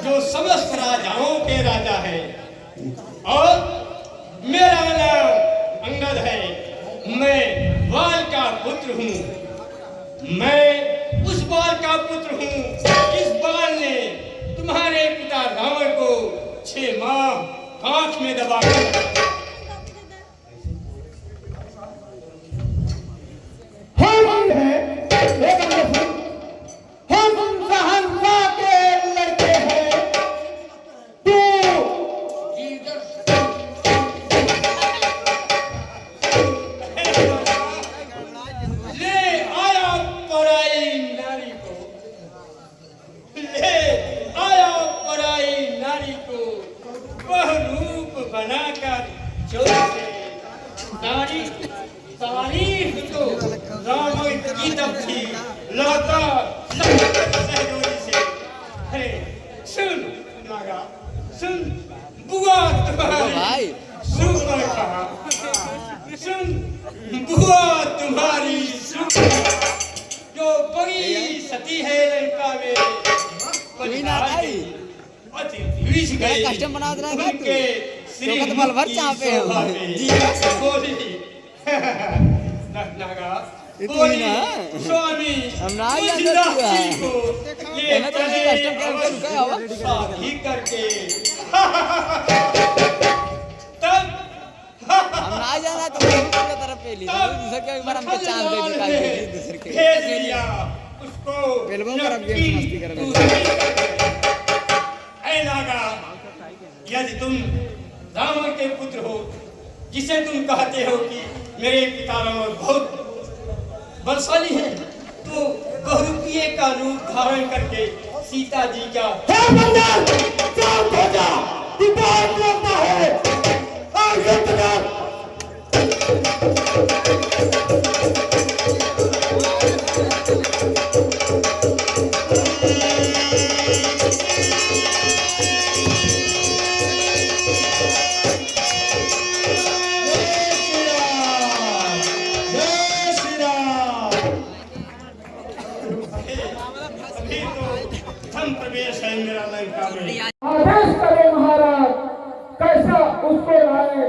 जो समस्त राजाओं के राजा है और मेरा नाम अंगद है। मैं बाल का पुत्र हूँ। मैं उस बाल का पुत्र हूँ जिस बाल ने तुम्हारे पिता रावण को 6 माह आंख में दबाकर कस्टम बना देना है तू तो कत बल भर चापे जी तू ही ना स्वामी हम ना जानते तू है ना तो कस्टम क्या रुका हवा शादी करके तब हम ना जाना तो दूसरी तरफ पे ली दूसरे के एक बार हमको चांस दे निकाल दूसरे के भेज दिया उसको बेलबम पर अब गेम मस्ती कर रहे ऐ नागा यदि तुम रावण के पुत्र हो जिसे तुम कहते हो कि मेरे पिता रावण बहुत बलशाली है तो बहुरूपीय का रूप धारण करके सीता जी का शांत हो जा तू बहुत बोलता है और इतना आदेश करे महाराज कैसा उसको लाए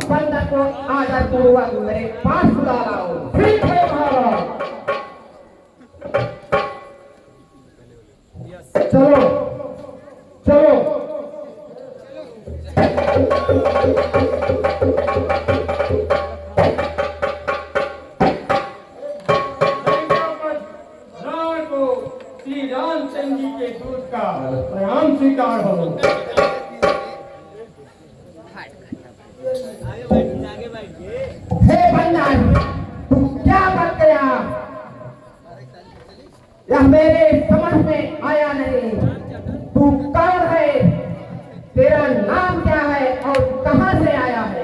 बंदा को आजाद हुआ मेरे पास बुला लाओ। ठीक है महाराज चलो चलो रामचंद्र जी के दूध का प्रणाम स्वीकार हो। हे बंदर क्या बात किया यह मेरे समझ में आया नहीं। तू कौन है तेरा नाम क्या है और कहां से आया है।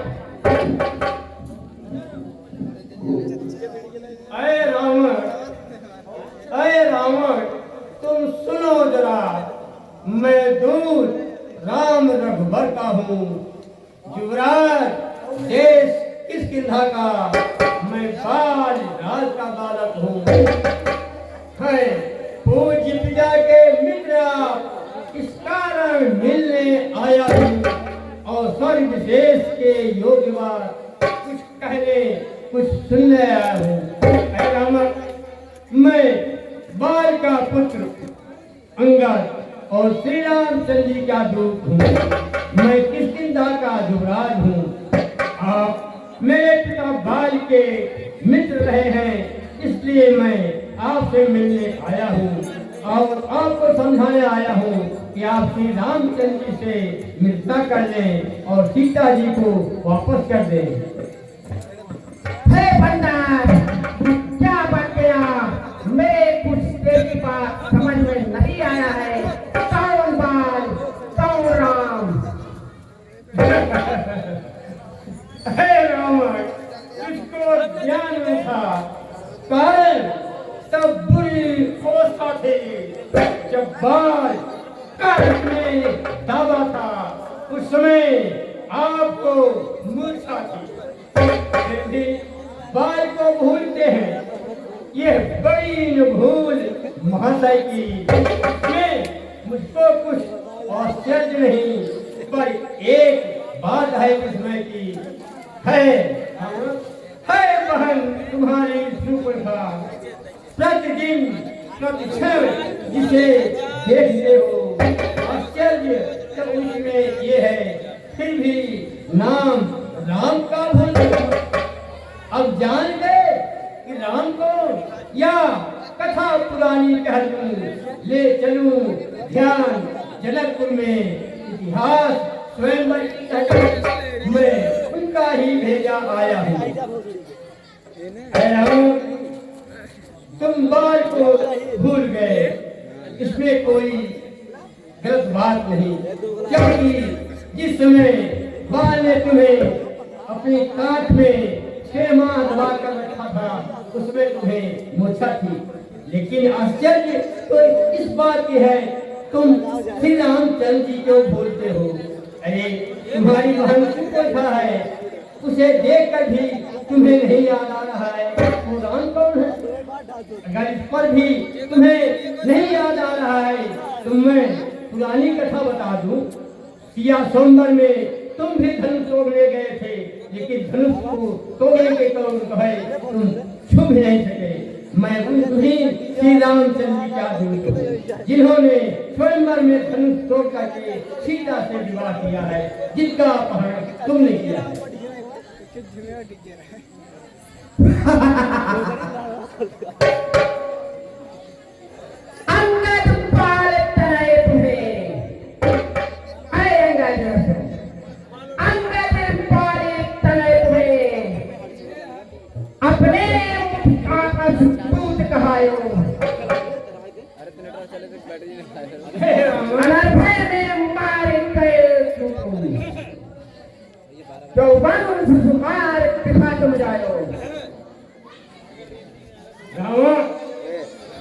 अरे रावण तुम सुनो जरा मैं दूत राम रघुबर का हूँ युवराज देश किष्किंधा का मैं बाल राज का बालक हूँ। पूज्य पिता के मित्र इस कारण मिलने आया हूँ और स्वर्ग देश के योग्य बात कुछ कहने कुछ सुनने आया हूँ। मैं बाल का पुत्र अंगद और श्री रामचंद्र जी का दूत हूँ। मैं किष्किंधा का युवराज हूँ। आप मेरे पिता बाल के मित्र रहे हैं इसलिए मैं आपसे मिलने आया हूँ और आपको समझाने आया हूँ कि आप श्री रामचंद्र जी से मिलता कर लें और सीता जी को वापस कर दें। हे बंदर क्या बन गया मेरे कुछ तेरी बात समझ में नहीं आया है। कौन बाल कौन राम। हे रावण इसको ज्ञान में था कारण तब बुरी अवस्था थी जब बाल कर्क में दावा था उस समय आपको मूर्छा थी। बाल को भूलते हैं। ये बड़ी न भूल महाशय की। मैं मुझको कुछ आश्चर्य नहीं, पर एक बात है विस्मय की। है बहन तुम्हारी सुप्रभा, प्रतिदिन प्रतिक्षण जिसे देखते हो। आश्चर्य तो उसमें ये है, फिर भी नाम राम का भूल गए। अब जान गए कि राम कौन, या कथा पुरानी कह दूं, ले चलूं ध्यान जनकपुर में। इतिहास स्वयं मैं उनका ही भेजा आया हूँ। तुम बाल को भूल गए, इसमें कोई गलत बात नहीं, क्योंकि जिस समय बाल ने तुम्हें अपनी कांठ में 6 माह दबा कर रखा था, उसमें तुम्हें मूर्छा थी। लेकिन आश्चर्य तो इस बात की है, तुम श्री रामचंद्र जी क्यों भूलते हो? अरे तुम्हारी बहन सुप्रभा है, उसे देखकर भी तुम्हें नहीं याद आ रहा है वो राम कौन है? अगर इस पर भी तुम्हें नहीं याद आ रहा है तो मैं पुरानी कथा बता दूं। सिया सोमवार में तुम भी धनुष तोड़ने गए थे, लेकिन धनुष को तोड़ने के कारण तुम छू भी नहीं सके। मैं तुम्ही श्री रामचंद्र जी का दूत हूँ, जिन्होंने स्वयंवर में धनुष तोड़ करके सीता से विवाह किया है, जिसका अपहरण तुमने किया है।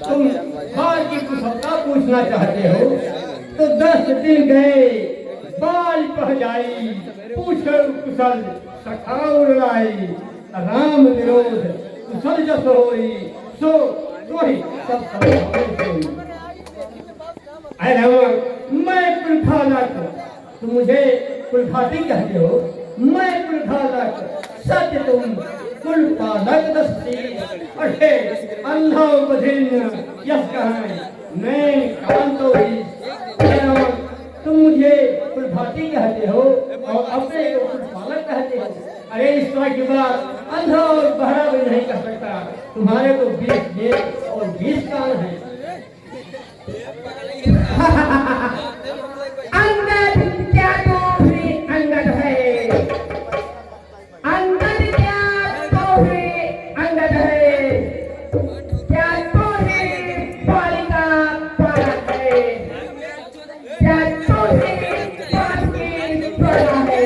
तुम बाल की कुशलता पूछना चाहते हो तो 10 दिन गए, बाल पहजाई, पूछल कुशल सखाउर लाई, राम विरोध कुशल जस होई, सो वही सब होई। अरे मैं कुलखालक, तुम मुझे कुलखाती कहते हो, मैं कुलखालक, सत्य तुम कुलपालक दस्ती। अरे अंधा बधिन यस कहें, मैं कांतो ही। तुम मुझे कुलभाती कहते हो और अपने को कुलपालक कहते हो। अरे इस तरह की बात अंधा और बहरा भी नहीं कर सकता। तुम्हारे तो 20 नेत्र और 20 कान है। अंगद क्या तो भी अंगद है, अंगद क्या तो भी अंगद है, क्या तो ही बालिका पालक है, क्या तो ही बालिकी पालक है,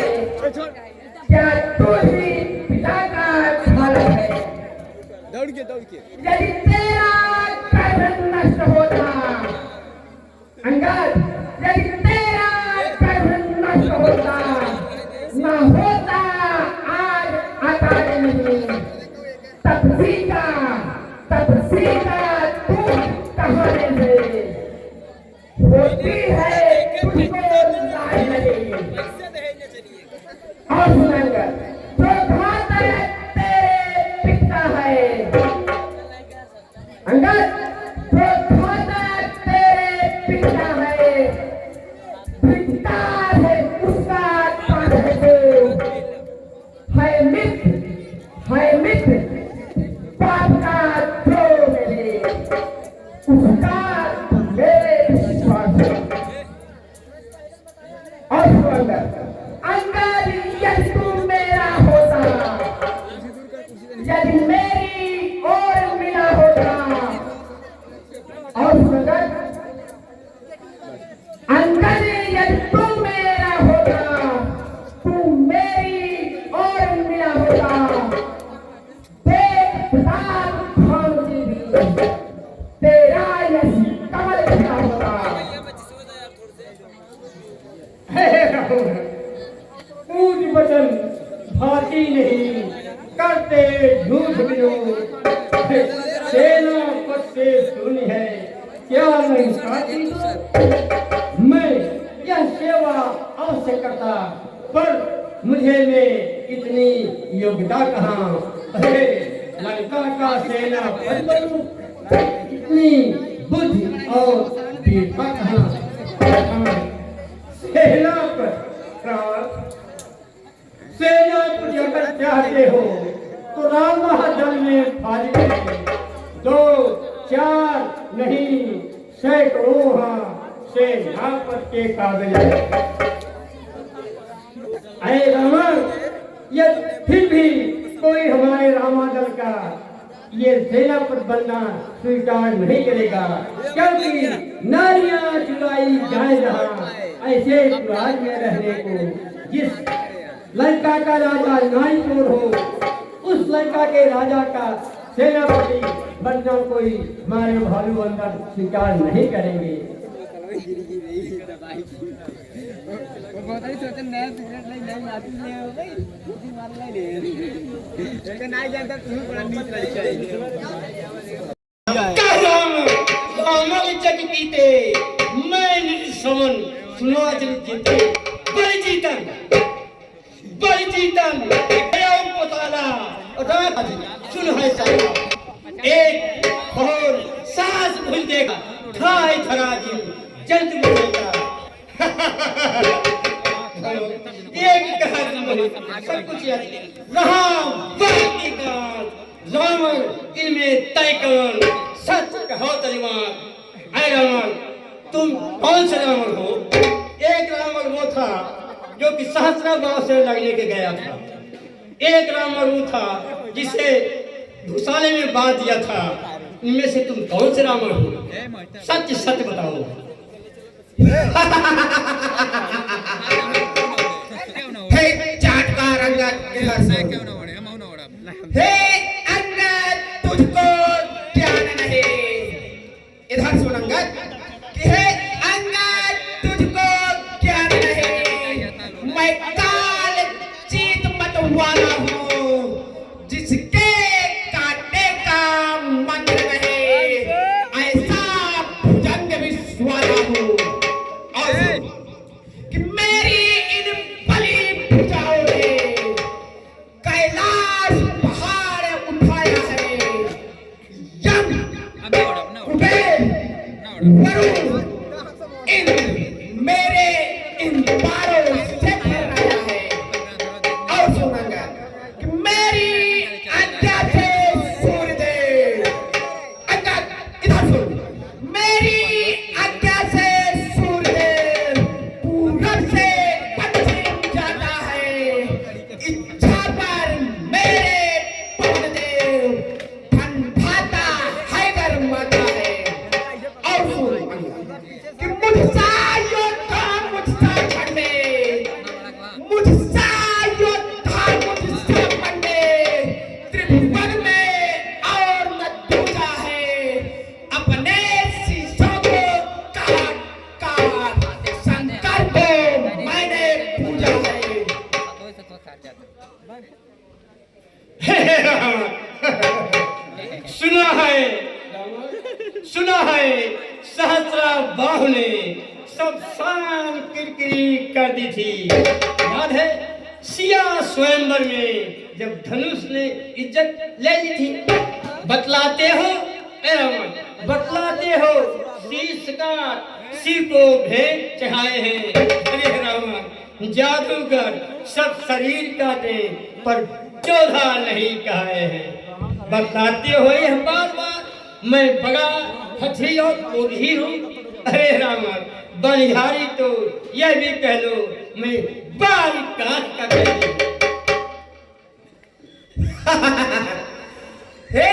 क्या तो ही पिता का बालक है। दौड़ के यदि तेरा कर्म नष्ट होता अंगद, यदि तेरा कर्म नष्ट होता, न होता आज अकादमी, तब सीता तू कहानी से होती है तुझको लाए लगे। और सुनंगर प्रभात तेरे पिता है अंगद, प्रभात तेरे पिता है, पिता है उसका है मित्र पाप का जो मेरे, उसका मेरे विश्वास है। और सुनंगर अंगद यदि तू मेरा होता, यदि मेरी ओर मिला होता, और सुनंगर अंगद यदि तू मेरा होता, तू मेरी ओर मिला होता, देख प्रताप भानुजी भी तेरा यश कमल खिला होता। ऊंच वचन भाती नहीं, करते झूठ विरोध, सेनापति से सुनी है क्या नहीं साथी। मैं यह सेवा अवश्य करता, पर मुझे में इतनी योग्यता कहाँ। अरे लंका का सेनापति, इतनी बुद्धि और वीरता कहाँ। सेनापति अगर चाहते हो तो राममहादल में फाड़ी करें। 2 4 नहीं सैकड़ों सेनापति के काबिल है। अरे रावण, यह फिर भी कोई हमारे रामादल का ये सेनापति बनना स्वीकार नहीं करेगा, क्योंकि नारियां चुराई जाए जहाँ ऐसे राज में रहने को। जिस लंका का राजा नाई चोर हो, उस लंका के राजा का सेनापति बनना कोई हमारे भालू अंदर स्वीकार नहीं करेंगे। सुन है एक और सांस भूल देगा ठाई धरा जी जंतु मिलेगा। एक कहा सब कुछ रावण इनमें तय कर सच कहो तरीमान। अरे रावण, तुम कौन से रावण हो? एक रावण वो था जो कि सहस्रा गांव से लगने के गया था। एक रावण वो था जिसे धुसाले में बांध दिया था। इनमें से तुम कौन से रावण हो? सच सच बताओ। हे चाटका रंगत हे अंगद, तुझको ध्यान नहीं। इधर सुन अंगद कि हे अंगद, तुझको ध्यान नहीं। मैं काल चीत मत वाला हूँ, जिसके काटे का मन नहीं, ऐसा भुजंग विश्वाला हूँ। कि मेरी इन बली भुजाओं ने कैलाश पहाड़ उठाया है। यम, कुबेर, वरुण इन मेरे इन द्वारों से फहराया है। और सुनूंगा कि मेरी आज्ञा से सूर्यदेव, इधर सुन, मेरी आज्ञा से सूर्यदेव पूरब से पश्चिम जाता है। इच्छा पर मेरे पवनदेव ठंडाता है गर्माता है। और सुन कि मुझसा योद्धा मुझसा बढ़ने, मुझसा योद्धा मुझसा बढ़ने, त्रिभुवन में और न दूजा है। अपने शीशों को काट काट शंकर को मैंने पूजा है। सुना है सहस्रा बाहु ने सब शान किरकिरी कर दी थी। याद है सिया स्वयंवर में जब धनुष ने इज्जत ले ली थी। बतलाते हो रावण, बतलाते हो शीश का सी को भेंट चढ़ाए हैं। अरे रावण, जादूगर सब शरीर काटे पर चौधा नहीं कहाए हैं। बतलाते हो यह बार मैं बड़ा हठी और क्रोधी हूँ। अरे रावण, बलिहारी तो यह भी कह लो मैं बारीक कांच का कह। हे